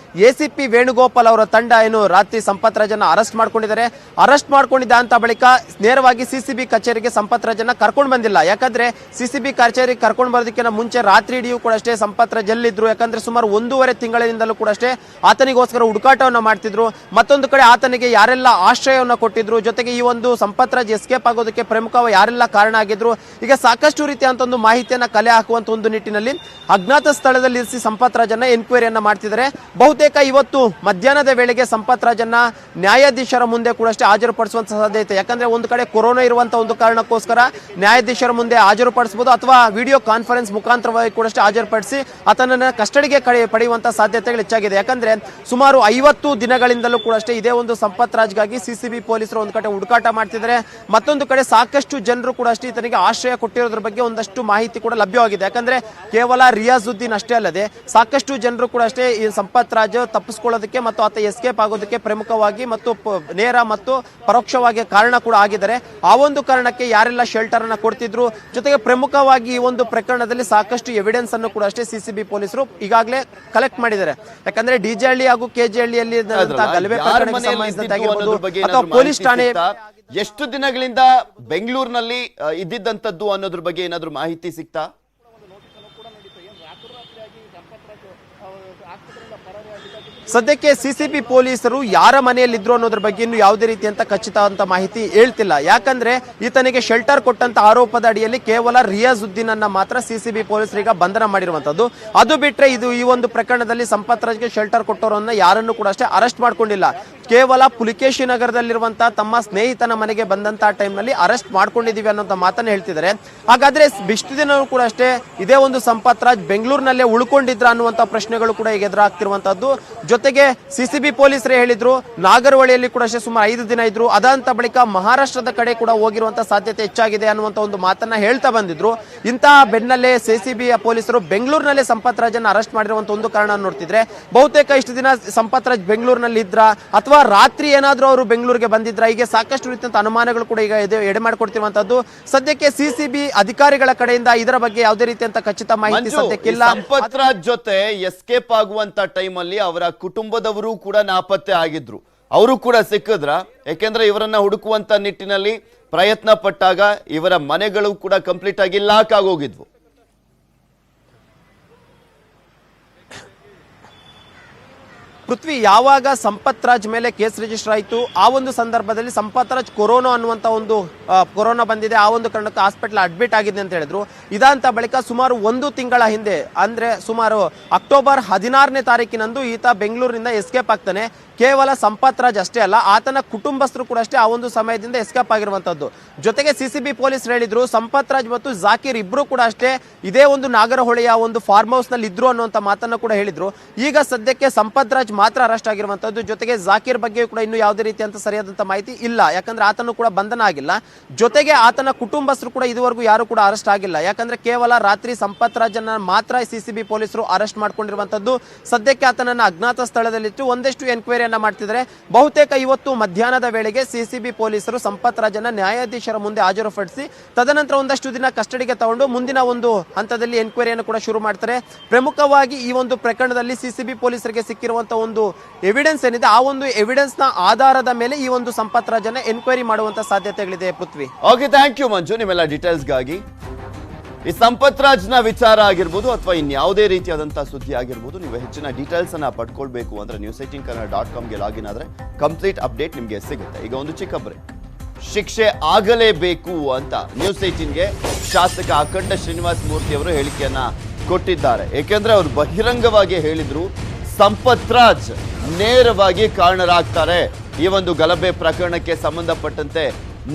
ಎಸಿಪಿ ವೇಣುಗೋಪಾಲ್ ಅವರ ತಂಡ ಏನು ರಾತ್ರಿ ಸಂಪತ್ ರಾಜನ್ನ ಅರೆಸ್ಟ್ ಮಾಡ್ಕೊಂಡಿದ್ದಾರೆ. ಅರೆಸ್ಟ್ ಮಾಡ್ಕೊಂಡಿದ್ದ ಅಂತ ಬಳಿಕ ನೇರವಾಗಿ ಸಿಸಿಬಿ ಕಚೇರಿಗೆ ಸಂಪತ್ ರಾಜನ್ನ ಕರ್ಕೊಂಡು ಬಂದಿಲ್ಲ. ಯಾಕಂದ್ರೆ ಸಿಸಿಬಿ ಕಚೇರಿಗೆ ಕರ್ಕೊಂಡು ಬರೋದಕ್ಕಿಂತ ಮುಂಚೆ ರಾತ್ರಿ ಇಡಿಯೂ ಕೂಡ ಅಷ್ಟೇ ಸಂಪತ್ ರಾಜ್ ಎಲ್ಲಿದ್ರು, ಯಾಕಂದ್ರೆ ಸುಮಾರು 1.5 ತಿಂಗಳಿಂದಲೂ ಕೂಡ ಅಷ್ಟೇ ಆತನಿಗೋಸ್ಕರ ಹುಡುಕಾಟವನ್ನ ಮಾಡ್ತಿದ್ರು. ಮತ್ತೊಂದು ಕಡೆ ಆತನಿಗೆ ಯಾರೆಲ್ಲ ಆಶ್ರಯವನ್ನ ಕೊಟ್ಟಿದ್ರು, ಜೊತೆಗೆ ಈ ಒಂದು ಸಂಪತ್ ರಾಜ್ ಎಸ್ಕೇಪ್ ಆಗೋದಕ್ಕೆ ಪ್ರಮುಖವಾಗಿ ಯಾರೆಲ್ಲ ಕಾರಣ ಆಗಿದ್ರು, ಈಗ ಸಾಕಷ್ಟು ರೀತಿಯಂತ ಒಂದು ಮಾಹಿತಿಯನ್ನ ಕಲೆ ಹಾಕುವಂತ ಒಂದು ನಿಟ್ಟಿನಲ್ಲಿ ಅಜ್ಞಾತ ಸ್ಥಳದಲ್ಲಿ ಇರಿಸಿ ಸಂಪತ್ ರಾಜನ್ನ ಎನ್ಕ್ವೈರಿಯನ್ನ ಮಾಡ್ತಿದ್ದಾರೆ. ಬಹುತೇಕ ಇವತ್ತು ಮಧ್ಯಾಹ್ನದ ವೇಳೆಗೆ ಸಂಪತ್ ರಾಜನ್ನ ನ್ಯಾಯಾಧೀಶರ ಮುಂದೆ ಕೂಡ ಅಷ್ಟೇ ಹಾಜರುಪಡಿಸುವಂತ ಸಾಧ್ಯತೆ. ಯಾಕಂದ್ರೆ ಒಂದು ಕಡೆ ಕೊರೋನಾ ಇರುವಂತ ಒಂದು ಕಾರಣಕ್ಕೋಸ್ಕರ ನ್ಯಾಯಾಧೀಶರ ಮುಂದೆ ಹಾಜರುಪಡಿಸಬಹುದು ಅಥವಾ ವಿಡಿಯೋ ಕಾನ್ಫರೆನ್ಸ್ ಮುಖಾಂತರವಾಗಿ ಕೂಡ ಅಷ್ಟೇ ಹಾಜರುಪಡಿಸಿ ಆತನನ್ನ ಕಸ್ಟಡಿಗೆ ಪಡೆಯುವಂತ ಸಾಧ್ಯತೆಗಳು ಹೆಚ್ಚಾಗಿದೆ. ಯಾಕಂದ್ರೆ ಸುಮಾರು 50 ದಿನಗಳಿಂದಲೂ ಕೂಡ ಅಷ್ಟೇ ಇದೇ ಒಂದು ಸಂಪತ್ ರಾಜ್ಗಾಗಿ ಸಿಸಿಬಿ ಪೊಲೀಸರು ಒಂದು ಕಡೆ ಹುಡುಕಾಟ ಮಾಡ್ತಿದ್ದಾರೆ. ಮತ್ತೊಂದು ಕಡೆ ಸಾಕಷ್ಟು ಜನರು ಕೂಡ ಅಷ್ಟೇ ಈತನಿಗೆ ಆಶ್ರಯ ಕೊಟ್ಟಿರೋದ್ರ ಬಗ್ಗೆ ಒಂದಷ್ಟು ಮಾಹಿತಿ ಕೂಡ ಲಭ್ಯವಾಗಿದೆ. ಯಾಕಂದ್ರೆ ಕೇವಲ ರಿಯಾಜುದ್ದೀನ್ ಅಷ್ಟೇ ಅಲ್ಲದೆ ಸಾಕಷ್ಟು ಜನರು ಕೂಡ ಅಷ್ಟೇ ಈ ಸಂಪತ್ ರಾಜ್ ತಪ್ಪಿಸ್ಕೊಳ್ಳೋದಕ್ಕೆ ಮತ್ತು ಆತ ಎಸ್ಕೇಪ್ ಆಗೋದಕ್ಕೆ ಪ್ರಮುಖವಾಗಿ ಮತ್ತು ನೇರ ಮತ್ತು ಪರೋಕ್ಷವಾಗಿ ಕಾರಣ ಕೂಡ ಆಗಿದ್ದಾರೆ. ಆ ಒಂದು ಕಾರಣಕ್ಕೆ ಯಾರೆಲ್ಲ ಶೆಲ್ಟರ್ ಅನ್ನ ಕೊಡ್ತಿದ್ರು, ಜೊತೆಗೆ ಪ್ರಮುಖವಾಗಿ ಈ ಒಂದು ಪ್ರಕರಣದಲ್ಲಿ ಸಾಕಷ್ಟು ಎವಿಡೆನ್ಸ್ ಅನ್ನು ಕೂಡ ಅಷ್ಟೇ ಸಿಸಿಬಿ ಪೊಲೀಸರು ಈಗಾಗಲೇ ಕಲೆಕ್ಟ್ ಮಾಡಿದ್ದಾರೆ. ಯಾಕಂದ್ರೆ ಡಿಜೆಹಳ್ಳಿ ಹಾಗೂ ಕೆಜೆಹಳ್ಳಿಯಲ್ಲಿ ಗಲಭೆ ಪ್ರಕರಣಕ್ಕೆ ಸಂಬಂಧಿಸಿದಂತೆ ಆಗಿರ್ಬೋದು ಅಥವಾ ಪೊಲೀಸ್ ಠಾಣೆ ಎಷ್ಟು ದಿನಗಳಿಂದ ಬೆಂಗಳೂರಿನಲ್ಲಿ ಇದ್ದಿದ್ದಂತದ್ದು ಅನ್ನೋದ್ರ ಬಗ್ಗೆ ಏನಾದ್ರು ಮಾಹಿತಿ ಸಿಗ್ತಾ? ಸದ್ಯಕ್ಕೆ ಸಿಸಿಬಿ ಪೊಲೀಸರು ಯಾರ ಮನೆಯಲ್ಲಿದ್ರು ಅನ್ನೋದ್ರ ಬಗ್ಗೆ ಇನ್ನು ಯಾವುದೇ ರೀತಿಯಂತ ಖಚಿತವಾದಂತ ಮಾಹಿತಿ ಹೇಳ್ತಿಲ್ಲ. ಯಾಕಂದ್ರೆ ಈತನಿಗೆ ಶೆಲ್ಟರ್ ಕೊಟ್ಟಂತ ಆರೋಪದ ಅಡಿಯಲ್ಲಿ ಕೇವಲ ರಿಯಾಜುದ್ದೀನ್ ಅನ್ನ ಮಾತ್ರ ಸಿಸಿಬಿ ಪೊಲೀಸರಿಗೆ ಬಂಧನ ಮಾಡಿರುವಂತದ್ದು. ಅದು ಬಿಟ್ರೆ ಇದು ಈ ಒಂದು ಪ್ರಕರಣದಲ್ಲಿ ಸಂಪತ್ ರಾಜ್ಗೆ ಶೆಲ್ಟರ್ ಕೊಟ್ಟವರನ್ನ ಯಾರನ್ನು ಕೂಡ ಅಷ್ಟೇ ಅರೆಸ್ಟ್ ಮಾಡ್ಕೊಂಡಿಲ್ಲ. ಕೇವಲ ಪುಲಿಕೇಶಿ ನಗರದಲ್ಲಿರುವಂತಹ ತಮ್ಮ ಸ್ನೇಹಿತನ ಮನೆಗೆ ಬಂದಂತಹ ಟೈಮ್ ನಲ್ಲಿ ಅರೆಸ್ಟ್ ಮಾಡ್ಕೊಂಡಿದೀವಿ ಅನ್ನೋ ಮಾತನ್ನ ಹೇಳ್ತಿದ್ದಾರೆ. ಹಾಗಾದ್ರೆ ಇಷ್ಟು ದಿನ ಕೂಡ ಅಷ್ಟೇ ಇದೇ ಒಂದು ಸಂಪತ್ ರಾಜ್ ಬೆಂಗಳೂರಿನಲ್ಲೇ ಉಳ್ಕೊಂಡಿದ್ರ ಅನ್ನುವಂತ ಪ್ರಶ್ನೆಗಳು ಕೂಡ ಈಗ ಎದುರಾಗ್ತಿರುವಂತದ್ದು. ಜೊತೆಗೆ ಸಿಸಿಬಿ ಪೊಲೀಸರೇ ಹೇಳಿದ್ರು ನಾಗರಹೊಳೆಯಲ್ಲಿ ಕೂಡ ಅಷ್ಟೇ ಸುಮಾರು 5 ದಿನ ಇದ್ರು. ಅದಂತ ಬಳಿಕ ಮಹಾರಾಷ್ಟ್ರದ ಕಡೆ ಕೂಡ ಹೋಗಿರುವಂತಹ ಸಾಧ್ಯತೆ ಹೆಚ್ಚಾಗಿದೆ ಅನ್ನುವಂತ ಒಂದು ಮಾತನ್ನ ಹೇಳ್ತಾ ಬಂದಿದ್ರು. ಇಂತಹ ಬೆನ್ನಲ್ಲೇ ಸಿಸಿಬಿ ಪೊಲೀಸರು ಬೆಂಗಳೂರಿನಲ್ಲೇ ಸಂಪತ್ ರಾಜನ್ನ ಅರೆಸ್ಟ್ ಮಾಡಿರುವಂತ ಒಂದು ಕಾರಣ ನೋಡ್ತಿದ್ರೆ ಬಹುತೇಕ ಇಷ್ಟು ದಿನ ಸಂಪತ್ ರಾಜ್ ಬೆಂಗಳೂರಿನಲ್ಲಿ ಇದ್ರ ಅಥವಾ ರಾತ್ರಿ ಏನಾದ್ರೂ ಅವರು ಬೆಂಗಳೂರಿಗೆ ಬಂದಿದ್ರ, ಹೀಗೆ ಸಾಕಷ್ಟು ರೀತಿಯ ಅನುಮಾನಗಳು ಕೂಡ ಈಗ ಎಡೆ ಮಾಡಿಕೊಡ್ತಿರುವಂತದ್ದು. ಸದ್ಯಕ್ಕೆ ಸಿಸಿಬಿ ಅಧಿಕಾರಿಗಳ ಕಡೆಯಿಂದ ಇದರ ಬಗ್ಗೆ ಯಾವುದೇ ರೀತಿಯಂತ ಖಚಿತ ಮಾಹಿತಿ ಸದ್ಯಕ್ಕಿಲ್ಲ. ಸಂಪತ್ ರಾಜ್ ಜೊತೆ ಎಸ್ಕೇಪ್ ಆಗುವಂತ ಟೈಮ್ ಅಲ್ಲಿ ಅವರ ಕುಟುಂಬದವರು ಕೂಡ ನಾಪತ್ತೆ ಆಗಿದ್ರು. ಅವರು ಕೂಡ ಸಿಕ್ಕಿದ್ರ? ಯಾಕೆಂದ್ರೆ ಇವರನ್ನ ಹುಡುಕುವಂತ ನಿಟ್ಟಿನಲ್ಲಿ ಪ್ರಯತ್ನ ಪಟ್ಟಾಗ ಇವರ ಮನೆಗಳು ಕೂಡ ಕಂಪ್ಲೀಟ್ ಆಗಿ ಲಾಕ್ ಆಗೋಗಿದ್ವು. ಪೃಥ್ವಿ, ಯಾವಾಗ ಸಂಪತ್ ರಾಜ್ ಮೇಲೆ ಕೇಸ್ ರಿಜಿಸ್ಟರ್ ಆಯಿತು ಆ ಒಂದು ಸಂದರ್ಭದಲ್ಲಿ ಸಂಪತ್ ರಾಜ್ ಕೊರೋನಾ ಅನ್ನುವಂತ ಒಂದು ಕೊರೋನಾ ಬಂದಿದೆ, ಆ ಒಂದು ಕಾರಣಕ್ಕೆ ಹಾಸ್ಪಿಟಲ್ ಅಡ್ಮಿಟ್ ಆಗಿದೆ ಅಂತ ಹೇಳಿದ್ರು. ಇದಾಂತ ಬಳಿಕ ಸುಮಾರು 1 ತಿಂಗಳ ಹಿಂದೆ ಅಂದ್ರೆ ಸುಮಾರು ಅಕ್ಟೋಬರ್ 16ನೇ ತಾರೀಕಿನಂದು ಈತ ಬೆಂಗಳೂರಿನಿಂದ ಎಸ್ಕೇಪ್ ಆಗ್ತಾನೆ. ಕೇವಲ ಸಂಪತ್ ರಾಜ್ ಅಷ್ಟೇ ಅಲ್ಲ, ಆತನ ಕುಟುಂಬಸ್ಥರು ಕೂಡ ಅಷ್ಟೇ ಆ ಒಂದು ಸಮಯದಿಂದ ಎಸ್ಕೇಪ್ ಆಗಿರುವಂತದ್ದು. ಜೊತೆಗೆ ಸಿಸಿಬಿ ಪೊಲೀಸರು ಹೇಳಿದ್ರು ಸಂಪತ್ ರಾಜ್ ಮತ್ತು ಜಾಕೀರ್ ಇಬ್ರು ಕೂಡ ಅಷ್ಟೇ ಇದೇ ಒಂದು ನಾಗರಹೊಳೆಯ ಒಂದು ಫಾರ್ಮ್ ಹೌಸ್ ನಲ್ಲಿ ಇದ್ರು ಅನ್ನುವಂತ ಮಾತನ್ನ ಕೂಡ ಹೇಳಿದ್ರು. ಈಗ ಸದ್ಯಕ್ಕೆ ಸಂಪತ್ ರಾಜ್ ಮಾತ್ರ ಅರೆಸ್ಟ್ ಆಗಿರುವಂತದ್ದು. ಜೊತೆಗೆ ಜಾಕೀರ್ ಬಗ್ಗೆ ಕೂಡ ಇನ್ನು ಯಾವುದೇ ರೀತಿಯಂತ ಸರಿಯಾದಂತ ಮಾಹಿತಿ ಇಲ್ಲ, ಯಾಕಂದ್ರೆ ಆತನು ಕೂಡ ಬಂಧನ ಆಗಿಲ್ಲ. ಜೊತೆಗೆ ಆತನ ಕುಟುಂಬಸ್ಥರು ಕೂಡ ಇದುವರೆಗೂ ಯಾರು ಕೂಡ ಅರೆಸ್ಟ್ ಆಗಿಲ್ಲ. ಯಾಕಂದ್ರೆ ಕೇವಲ ರಾತ್ರಿ ಸಂಪತ್ ರಾಜನ್ನ ಮಾತ್ರ ಸಿಸಿಬಿ ಪೊಲೀಸರು ಅರೆಸ್ಟ್ ಮಾಡ್ಕೊಂಡಿರುವಂತದ್ದು. ಸದ್ಯಕ್ಕೆ ಆತನನ್ನ ಅಜ್ಞಾತ ಸ್ಥಳದಲ್ಲಿಟ್ಟು ಒಂದಷ್ಟು ಎನ್ಕ್ವೈರಿ ಮಾಡ್ತಿದ್ದಾರೆ. ಬಹುತೇಕ ಇವತ್ತು ಮಧ್ಯಾಹ್ನದ ವೇಳೆಗೆ ಸಿಸಿಬಿ ಪೊಲೀಸರು ಸಂಪತ್ ರಾಜನ್ನ ನ್ಯಾಯಾಧೀಶರ ಮುಂದೆ ಹಾಜರುಪಡಿಸಿ ತದನಂತರ ಒಂದಷ್ಟು ದಿನ ಕಸ್ಟಡಿಗೆ ತಗೊಂಡು ಮುಂದಿನ ಒಂದು ಹಂತದಲ್ಲಿ ಎನ್ಕ್ವೈರಿಯನ್ನು ಕೂಡ ಶುರು ಮಾಡ್ತಾರೆ. ಪ್ರಮುಖವಾಗಿ ಈ ಒಂದು ಪ್ರಕರಣದಲ್ಲಿ ಸಿಸಿಬಿ ಪೊಲೀಸರಿಗೆ ಸಿಕ್ಕಿರುವಂತಹ ಒಂದು ಎವಿಡೆನ್ಸ್ ಏನಿದೆ ಆ ಒಂದು ಎವಿಡೆನ್ಸ್ ನ ಆಧಾರದ ಮೇಲೆ ಈ ಒಂದು ಸಂಪತ್ ರಾಜನ್ನ ಎನ್ಕ್ವೈರಿ ಮಾಡುವಂತ ಸಾಧ್ಯತೆಗಳಿದೆ. ಪೃಥ್ವಿ, ಓಕೆ, ಥ್ಯಾಂಕ್ ಯು ಮಂಜು ನಿಮ್ಮೆಲ್ಲ ಡೀಟೇಲ್ಸ್ಗಾಗಿ. ಈ ಸಂಪತ್ ರಾಜ್ನ ವಿಚಾರ ಆಗಿರ್ಬೋದು ಅಥವಾ ಇನ್ಯಾವುದೇ ರೀತಿಯಾದಂತಹ ಸುದ್ದಿ ಆಗಿರ್ಬೋದು, ನೀವು ಹೆಚ್ಚಿನ ಡೀಟೇಲ್ಸ್ ಅನ್ನ ಪಡ್ಕೊಳ್ಬೇಕು ಅಂದ್ರೆ news18kannada.comಗೆ ಲಾಗಿನ್ ಆದ್ರೆ ಕಂಪ್ಲೀಟ್ ಅಪ್ಡೇಟ್ ನಿಮಗೆ ಸಿಗುತ್ತೆ. ಈಗ ಒಂದು ಚಿಕ್ಕ ಬ್ರೇಕ್. ಶಿಕ್ಷೆ ಆಗಲೇಬೇಕು ಅಂತ news18ಗೆ ಶಾಸಕ ಅಖಂಡ ಶ್ರೀನಿವಾಸ ಮೂರ್ತಿ ಅವರು ಹೇಳಿಕೆಯನ್ನ ಕೊಟ್ಟಿದ್ದಾರೆ. ಏಕೆಂದ್ರೆ ಅವರು ಬಹಿರಂಗವಾಗಿ ಹೇಳಿದ್ರು ಸಂಪತ್ ರಾಜ್ ನೇರವಾಗಿ ಕಾರಣರಾಗ್ತಾರೆ. ಈ ಒಂದು ಗಲಭೆ ಪ್ರಕರಣಕ್ಕೆ ಸಂಬಂಧಪಟ್ಟಂತೆ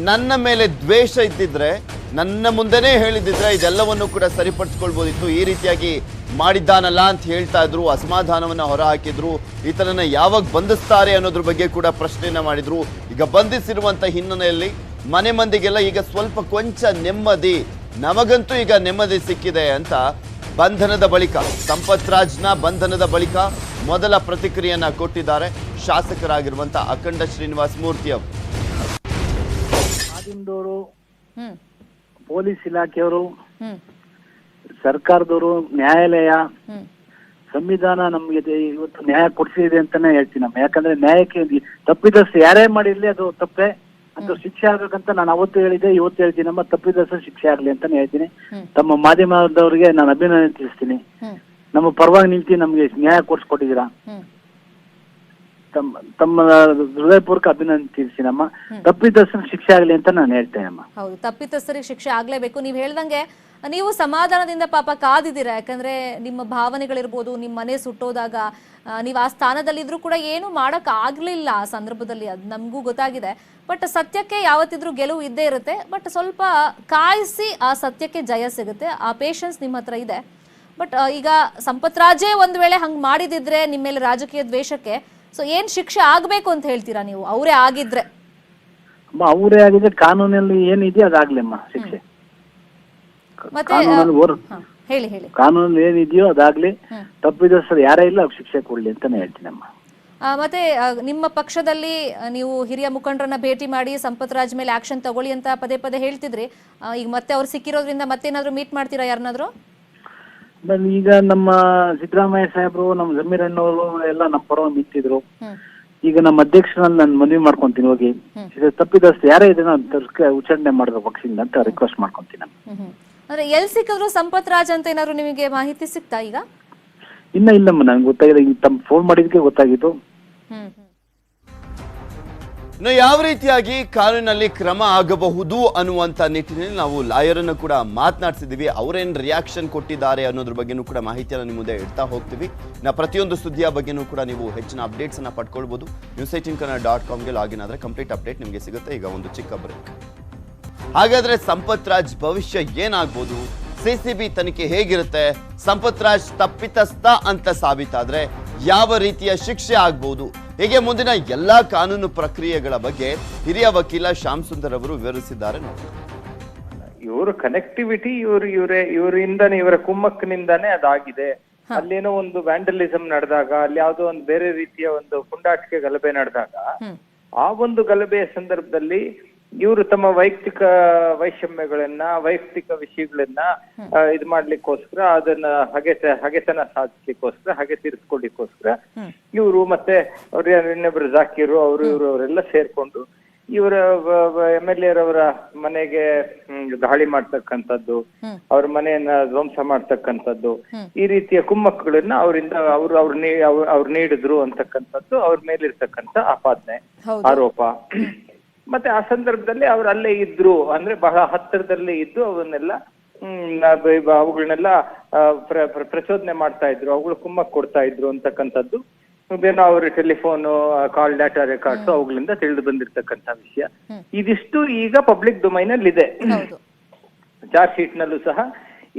ನನ್ನ ಮೇಲೆ ದ್ವೇಷ ಇದ್ದಿದ್ರೆ, ನನ್ನ ಮುಂದೆನೇ ಹೇಳಿದಿದ್ರೆ ಇದೆಲ್ಲವನ್ನು ಕೂಡ ಸರಿಪಡಿಸ್ಕೊಳ್ಬೋದಿತ್ತು. ಈ ರೀತಿಯಾಗಿ ಮಾಡಿದ್ದಾನಲ್ಲ ಅಂತ ಹೇಳ್ತಾ ಇದ್ರು, ಅಸಮಾಧಾನವನ್ನ ಹೊರಹಾಕಿದ್ರು. ಈತನನ್ನ ಯಾವಾಗ ಬಂಧಿಸ್ತಾರೆ ಅನ್ನೋದ್ರ ಬಗ್ಗೆ ಕೂಡ ಪ್ರಶ್ನೆಯನ್ನ ಮಾಡಿದ್ರು. ಈಗ ಬಂಧಿಸಿರುವಂತ ಹಿನ್ನೆಲೆಯಲ್ಲಿ ಮನೆ ಮಂದಿಗೆಲ್ಲ ಈಗ ಸ್ವಲ್ಪ ಕೊಂಚ ನೆಮ್ಮದಿ, ನಮಗಂತೂ ಈಗ ನೆಮ್ಮದಿ ಸಿಕ್ಕಿದೆ ಅಂತ ಬಂಧನದ ಬಳಿಕ, ಸಂಪತ್ ರಾಜ್ನ ಬಂಧನದ ಬಳಿಕ ಮೊದಲ ಪ್ರತಿಕ್ರಿಯೆಯನ್ನ ಕೊಟ್ಟಿದ್ದಾರೆ ಶಾಸಕರಾಗಿರುವಂತ ಅಖಂಡ ಶ್ರೀನಿವಾಸ ಮೂರ್ತಿ ಅವರು. ಮಾಧ್ಯಮದವರು, ಪೊಲೀಸ್ ಇಲಾಖೆಯವರು, ಸರ್ಕಾರದವರು, ನ್ಯಾಯಾಲಯ, ಸಂವಿಧಾನ ನಮ್ಗೆ ಇವತ್ತು ನ್ಯಾಯ ಕೊಡಿಸಿದೆ ಅಂತಾನೆ ಹೇಳ್ತೀನಿ ನಮ್ಮ. ಯಾಕಂದ್ರೆ ನ್ಯಾಯಕ್ಕೆ ತಪ್ಪಿದಷ್ಟು ಯಾರೇ ಮಾಡಿರ್ಲಿ ಅದು ತಪ್ಪೇ, ಅದು ಶಿಕ್ಷೆ ಆಗ್ಬೇಕಂತ ನಾನು ಅವತ್ತು ಹೇಳಿದೆ, ಇವತ್ತು ಹೇಳ್ತೀನಿ. ನಮ್ಮ ತಪ್ಪಿದಷ್ಟು ಶಿಕ್ಷೆ ಆಗ್ಲಿ ಅಂತಾನೆ ಹೇಳ್ತೀನಿ. ತಮ್ಮ ಮಾಧ್ಯಮದವರಿಗೆ ನಾನು ಅಭಿನಂದನೆ ತಿಳಿಸ್ತೀನಿ. ನಮ್ಮ ಪರವಾಗಿ ನಿಂತು ನಮ್ಗೆ ನ್ಯಾಯ ಕೊಡಿಸ್ಕೊಟ್ಟಿದ್ದೀರಾ, ತಮ್ಮ ಹೃದಯಪೂರ್ವಕ ಅಭಿನಂದನೆ ತಿಳಿಸಿ. ನಮ್ಮ ತಪ್ಪಿದಷ್ಟು ಶಿಕ್ಷೆ ಆಗ್ಲಿ ಅಂತ ನಾನು ಹೇಳ್ತೇನೆ ಅಮ್ಮ. ಹೌದು, ತಪ್ಪಿತಸ್ಥರಿಗೆ ಶಿಕ್ಷೆ ಆಗ್ಲೇಬೇಕು. ನೀವು ಹೇಳ್ದಂಗೆ ನೀವು ಸಮಾಧಾನದಿಂದ ಪಾಪ ಕಾದಿದ್ದೀರಾ. ಯಾಕಂದ್ರೆ ನಿಮ್ಮ ಭಾವನೆಗಳಿರ್ಬೋದು, ನಿಮ್ಮ ಮನೆ ಸುಟ್ಟೋದಾಗ ನೀವು ಆ ಸ್ಥಾನದಲ್ಲಿದ್ರು ಕೂಡ ಏನು ಮಾಡಕ್ ಆಗ್ಲಿಲ್ಲ ಆ ಸಂದರ್ಭದಲ್ಲಿ, ಅದು ನಮಗೂ ಗೊತ್ತಾಗಿದೆ. ಬಟ್ ಸತ್ಯಕ್ಕೆ ಯಾವತ್ತಿದ್ರೂ ಗೆಲುವು ಇದ್ದೇ ಇರುತ್ತೆ. ಬಟ್ ಸ್ವಲ್ಪ ಕಾಯಿಸಿ ಆ ಸತ್ಯಕ್ಕೆ ಜಯ ಸಿಗುತ್ತೆ. ಆ ಪೇಷನ್ಸ್ ನಿಮ್ಮ ಹತ್ರ ಇದೆ. ಬಟ್ ಈಗ ಸಂಪತ್ ರಾಜೇ ಒಂದ್ ವೇಳೆ ಹಂಗ್ ಮಾಡಿದಿದ್ರೆ ನಿಮ್ಮ ಮೇಲೆ ರಾಜಕೀಯ ದ್ವೇಷಕ್ಕೆ, ಸೊ ಏನ್ ಶಿಕ್ಷೆ ಆಗ್ಬೇಕು ಅಂತ ಹೇಳ್ತೀರಾ ನೀವು? ಅವರೇ ಆಗಿದ್ರೆ ಅವರೇ ಆಗಿದ್ರೆ ಕಾನೂನಲ್ಲಿ ಏನಿದೆಯೋ ಅದಾಗ್ಲಮ್ಮ ಶಿಕ್ಷೆ. ಮತ್ತೆ ಹೇಳಿ ಹೇಳಿ, ಕಾನೂನು ಏನಿದೆಯೋ ಅದಾಗ್ಲಿ, ತಪ್ಪಿದಷ್ಟು ಯಾರೇ ಇಲ್ಲ ಅವ್ರಿಗೆ ಶಿಕ್ಷೆ ಕೊಡ್ಲಿ ಅಂತಾನೆ ಹೇಳ್ತೀನಮ್ಮ. ಮತ್ತೆ ನಿಮ್ಮ ಪಕ್ಷದಲ್ಲಿ ನೀವು ಹಿರಿಯ ಮುಖಂಡರನ್ನ ಭೇಟಿ ಮಾಡಿ ಸಂಪತ್ ರಾಜ್ ಮೇಲೆ ಆಕ್ಷನ್ ತಗೊಳ್ಳಿ ಅಂತ ಪದೇ ಪದೇ ಹೇಳ್ತಿದ್ರಿ. ಈಗ ಮತ್ತೆ ಅವ್ರು ಸಿಕ್ಕಿರೋದ್ರಿಂದ ಮತ್ತೇನಾದ್ರು ಮೀಟ್ ಮಾಡ್ತೀರಾ ಯಾರನ್ನಾದ್ರು? ಈಗ ನಮ್ಮ ಸಿದ್ದರಾಮಯ್ಯ ಸಾಹೇಬ್ರು, ನಮ್ಮ ಜಮೀರ್ ಅಣ್ಣವರು ಎಲ್ಲ ನಮ್ಮ ಪರವಾಗಿ ನಿಂತಿದ್ರು. ಈಗ ನಮ್ಮ ಅಧ್ಯಕ್ಷರನ್ನ ನಾನು ಮನವಿ ಮಾಡ್ಕೊಂತೀನಿ, ಹೋಗಿ ತಪ್ಪಿದಷ್ಟು ಯಾರೇ ಇದನ್ನ ಉಚ್ಚಾರಣೆ ಮಾಡಿದ್ರು ಪಕ್ಷದಿಂದ ಅಂತ ರಿಕ್ವೆಸ್ಟ್ ಮಾಡ್ಕೊಂತೀನಿ. ಅಂದ್ರೆ ಎಲ್ಲಿ ಸಿಕ್ಕಿದ್ರು ಸಂಪತ್ ರಾಜ್ ಅಂತ ಏನಾದ್ರು ನಿಮಗೆ ಮಾಹಿತಿ ಸಿಕ್ತಾ ಈಗ? ಇಲ್ಲಮ್ಮ, ನಂಗೆ ಗೊತ್ತಾಗಿದೆ. ಈಗ ತಮ್ಮ ಫೋನ್ ಮಾಡಿದಕ್ಕೆ ಗೊತ್ತಾಗಿತ್ತು. ಇನ್ನು ಯಾವ ರೀತಿಯಾಗಿ ಕಾನೂನಿನಲ್ಲಿ ಕ್ರಮ ಆಗಬಹುದು ಅನ್ನುವಂತ ನಿಟ್ಟಿನಲ್ಲಿ ನಾವು ಲಾಯರ್ ಅನ್ನು ಕೂಡ ಮಾತನಾಡಿಸಿದೀವಿ. ಅವರೇನ್ ರಿಯಾಕ್ಷನ್ ಕೊಟ್ಟಿದ್ದಾರೆ ಅನ್ನೋದ್ರ ಬಗ್ಗೆನೂ ಕೂಡ ಮಾಹಿತಿಯನ್ನು ನಿಮ್ಮ ಮುಂದೆ ಇಡ್ತಾ ಹೋಗ್ತೀವಿ. ಪ್ರತಿಯೊಂದು ಸುದ್ದಿಯ ಬಗ್ಗೆನೂ ಕೂಡ ನೀವು ಹೆಚ್ಚಿನ ಅಪ್ಡೇಟ್ಸ್ ಅನ್ನ ಪಡ್ಕೊಳ್ಬಹುದು. news18kannada.comಗೆ ಲಾಗಿನ್ ಆದ್ರೆ ಕಂಪ್ಲೀಟ್ ಅಪ್ಡೇಟ್ ನಿಮಗೆ ಸಿಗುತ್ತೆ. ಈಗ ಒಂದು ಚಿಕ್ಕ ಬ್ರೇಕ್. ಹಾಗಾದ್ರೆ ಸಂಪತ್ ರಾಜ್ ಭವಿಷ್ಯ ಏನಾಗ್ಬೋದು? ಸಿಸಿಬಿ ತನಿಖೆ ಹೇಗಿರುತ್ತೆ? ಸಂಪತ್ ರಾಜ್ ತಪ್ಪಿತಸ್ಥ ಅಂತ ಸಾಬೀತಾದ್ರೆ ಯಾವ ರೀತಿಯ ಶಿಕ್ಷೆ ಆಗ್ಬಹುದು? ಹೀಗೆ ಮುಂದಿನ ಎಲ್ಲಾ ಕಾನೂನು ಪ್ರಕ್ರಿಯೆಗಳ ಬಗ್ಗೆ ಹಿರಿಯ ವಕೀಲ ಶ್ಯಾಮ್ ಸುಂದರ್ ಅವರು ವಿವರಿಸಿದ್ದಾರೆ ನೋಡಿ. ಇವ್ರ ಕನೆಕ್ಟಿವಿಟಿ ಇವರಿಂದಾನೆ, ಇವರ ಕುಮ್ಮಕ್ಕಿನಿಂದಾನೇ ಅದಾಗಿದೆ. ಅಲ್ಲೇನೋ ಒಂದು ವ್ಯಾಂಡಲಿಸಂ ನಡೆದಾಗ, ಅಲ್ಲಿ ಯಾವುದೋ ಒಂದು ಬೇರೆ ರೀತಿಯ ಒಂದು ಪುಂಡಾಟಿಕೆ ಗಲಭೆ ನಡೆದಾಗ, ಆ ಒಂದು ಗಲಭೆಯ ಸಂದರ್ಭದಲ್ಲಿ ಇವರು ತಮ್ಮ ವೈಯಕ್ತಿಕ ವೈಷಮ್ಯಗಳನ್ನ, ವೈಯಕ್ತಿಕ ವಿಷಯಗಳನ್ನ ಇದು ಮಾಡ್ಲಿಕ್ಕೋಸ್ಕರ, ಅದನ್ನ ಹಗೆತನ ಸಾಧಿಸ್ಲಿಕ್ಕೋಸ್ಕರ, ಹಗೆ ತೀರಿಸ್ಕೊಳ್ಲಿಕ್ಕೋಸ್ಕರ ಇವರು ಮತ್ತೆ ಅವ್ರ ಇನ್ನೊಬ್ರು ಜಾಕೀರು, ಅವರೆಲ್ಲ ಸೇರ್ಕೊಂಡು ಇವರ MLA ರವರ ಮನೆಗೆ ದಾಳಿ ಮಾಡ್ತಕ್ಕಂಥದ್ದು, ಅವ್ರ ಮನೆಯನ್ನ ಧ್ವಂಸ ಮಾಡ್ತಕ್ಕಂಥದ್ದು, ಈ ರೀತಿಯ ಕುಮ್ಮಕ್ಕುಗಳನ್ನ ಅವ್ರು ನೀಡಿದ್ರು ಅಂತಕ್ಕಂಥದ್ದು ಅವ್ರ ಮೇಲಿರ್ತಕ್ಕಂಥ ಆಪಾದನೆ, ಆರೋಪ. ಮತ್ತೆ ಆ ಸಂದರ್ಭದಲ್ಲಿ ಅವ್ರು ಅಲ್ಲೇ ಇದ್ರು, ಅಂದ್ರೆ ಬಹಳ ಹತ್ತಿರದಲ್ಲೇ ಇದ್ದು ಅವನ್ನೆಲ್ಲ ಅವುಗಳನ್ನೆಲ್ಲ ಪ್ರಚೋದನೆ ಮಾಡ್ತಾ ಇದ್ರು, ಅವುಗಳು ಕುಮ್ಮಕ್ ಕೊಡ್ತಾ ಇದ್ರು ಅಂತಕ್ಕಂಥದ್ದು ಏನೋ ಅವ್ರ ಟೆಲಿಫೋನು, ಕಾಲ್ ಡಾಟಾ ರೆಕಾರ್ಡ್ಸ್ ಅವುಗಳಿಂದ ತಿಳಿದು ಬಂದಿರ್ತಕ್ಕಂಥ ವಿಷಯ. ಇದಿಷ್ಟು ಈಗ ಪಬ್ಲಿಕ್ ಡೊಮೈನ್ ಅಲ್ಲಿ ಇದೆ. ಚಾರ್ಜ್ ಶೀಟ್ ನಲ್ಲೂ ಸಹ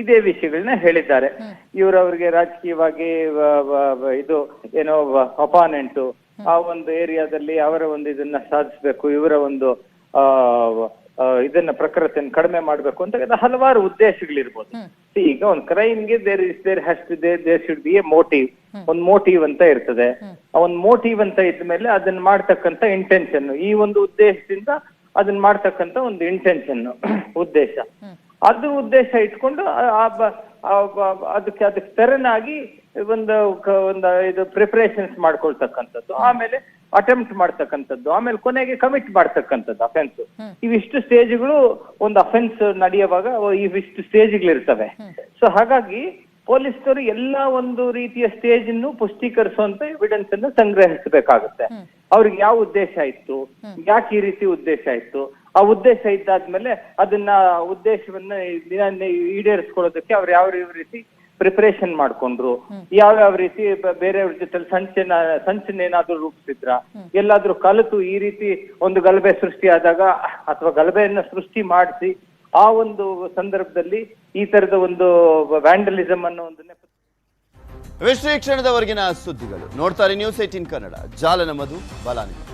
ಇದೇ ವಿಷಯಗಳನ್ನ ಹೇಳಿದ್ದಾರೆ. ಅವ್ರಿಗೆ ರಾಜಕೀಯವಾಗಿ ಇದು ಏನೋ ಅಪಾನೆಂಟು, ಆ ಒಂದು ಏರಿಯಾದಲ್ಲಿ ಅವರ ಒಂದು ಇದನ್ನ ಸಾಧಿಸ್ಬೇಕು, ಇವರ ಒಂದು ಇದನ್ನ ಪ್ರಖರತೆಯನ್ನು ಕಡಿಮೆ ಮಾಡ್ಬೇಕು ಅಂತ ಹಲವಾರು ಉದ್ದೇಶಗಳಿರ್ಬೋದು. ಈಗ ಒಂದು ಕ್ರೈಮ್ಗೆ there should be a motive, ಒಂದು ಮೋಟಿವ್ ಅಂತ ಇರ್ತದೆ. ಆ ಒಂದು ಮೋಟಿವ್ ಅಂತ ಇದ್ಮೇಲೆ ಅದನ್ನ ಮಾಡ್ತಕ್ಕಂಥ ಇಂಟೆನ್ಷನ್, ಈ ಒಂದು ಉದ್ದೇಶದಿಂದ ಅದನ್ನ ಮಾಡ್ತಕ್ಕಂಥ ಒಂದು ಇಂಟೆನ್ಷನ್, ಉದ್ದೇಶ, ಅದು ಉದ್ದೇಶ ಇಟ್ಕೊಂಡು ಅದಕ್ಕೆ ತೆರನಾಗಿ ಒಂದು ಇದು ಪ್ರಿಪರೇಷನ್ಸ್ ಮಾಡ್ಕೊಳ್ತಕ್ಕಂಥದ್ದು, ಆಮೇಲೆ ಅಟೆಂಪ್ಟ್ ಮಾಡ್ತಕ್ಕಂಥದ್ದು, ಆಮೇಲೆ ಕೊನೆಗೆ ಕಮಿಟ್ ಮಾಡ್ತಕ್ಕಂಥದ್ದು ಅಫೆನ್ಸ್. ಇವಿಷ್ಟು ಸ್ಟೇಜ್ಗಳು ಒಂದು ಅಫೆನ್ಸ್ ನಡೆಯುವಾಗ ಇವಿಷ್ಟು ಸ್ಟೇಜ್ಗಳಿರ್ತವೆ. ಸೊ ಹಾಗಾಗಿ ಪೊಲೀಸರು ಎಲ್ಲ ಒಂದು ರೀತಿಯ ಸ್ಟೇಜ್ ಅನ್ನು ಪುಷ್ಟೀಕರಿಸುವಂತ ಎವಿಡೆನ್ಸ್ ಅನ್ನು ಸಂಗ್ರಹಿಸಬೇಕಾಗುತ್ತೆ. ಅವ್ರಿಗೆ ಯಾವ ಉದ್ದೇಶ ಇತ್ತು, ಯಾಕೆ ಈ ರೀತಿ ಉದ್ದೇಶ ಇತ್ತು, ಆ ಉದ್ದೇಶ ಇದ್ದಾದ್ಮೇಲೆ ಅದನ್ನ ಉದ್ದೇಶವನ್ನ ಈಡೇರಿಸ್ಕೊಳ್ಳೋದಕ್ಕೆ ಅವ್ರು ಯಾವ ರೀತಿ ಪ್ರಿಪರೇಷನ್ ಮಾಡ್ಕೊಂಡ್ರು, ಯಾವ್ಯಾವ ರೀತಿ ಬೇರೆಯವ್ರ ಜೊತೆ ಸಂಚೇನಾದ್ರೂ ರೂಪಿಸಿದ್ರ, ಎಲ್ಲಾದ್ರೂ ಕಲಿತು ಈ ರೀತಿ ಒಂದು ಗಲಭೆ ಸೃಷ್ಟಿ ಆದಾಗ ಅಥವಾ ಗಲಭೆಯನ್ನ ಸೃಷ್ಟಿ ಮಾಡಿಸಿ ಆ ಒಂದು ಸಂದರ್ಭದಲ್ಲಿ ಈ ತರದ ಒಂದು ವ್ಯಾಂಡಲಿಸಮ್ ಅನ್ನೋ ಒಂದು ವಿಶ್ಲೇಷಣದವರೆಗಿನ ಸುದ್ದಿಗಳು ನೋಡ್ತಾರೆ ನ್ಯೂಸ್ 18 ಕನ್ನಡ. ಜಾಲ ನಮ್ಮದು, ಬಲ ನಿಮ್ಮದು.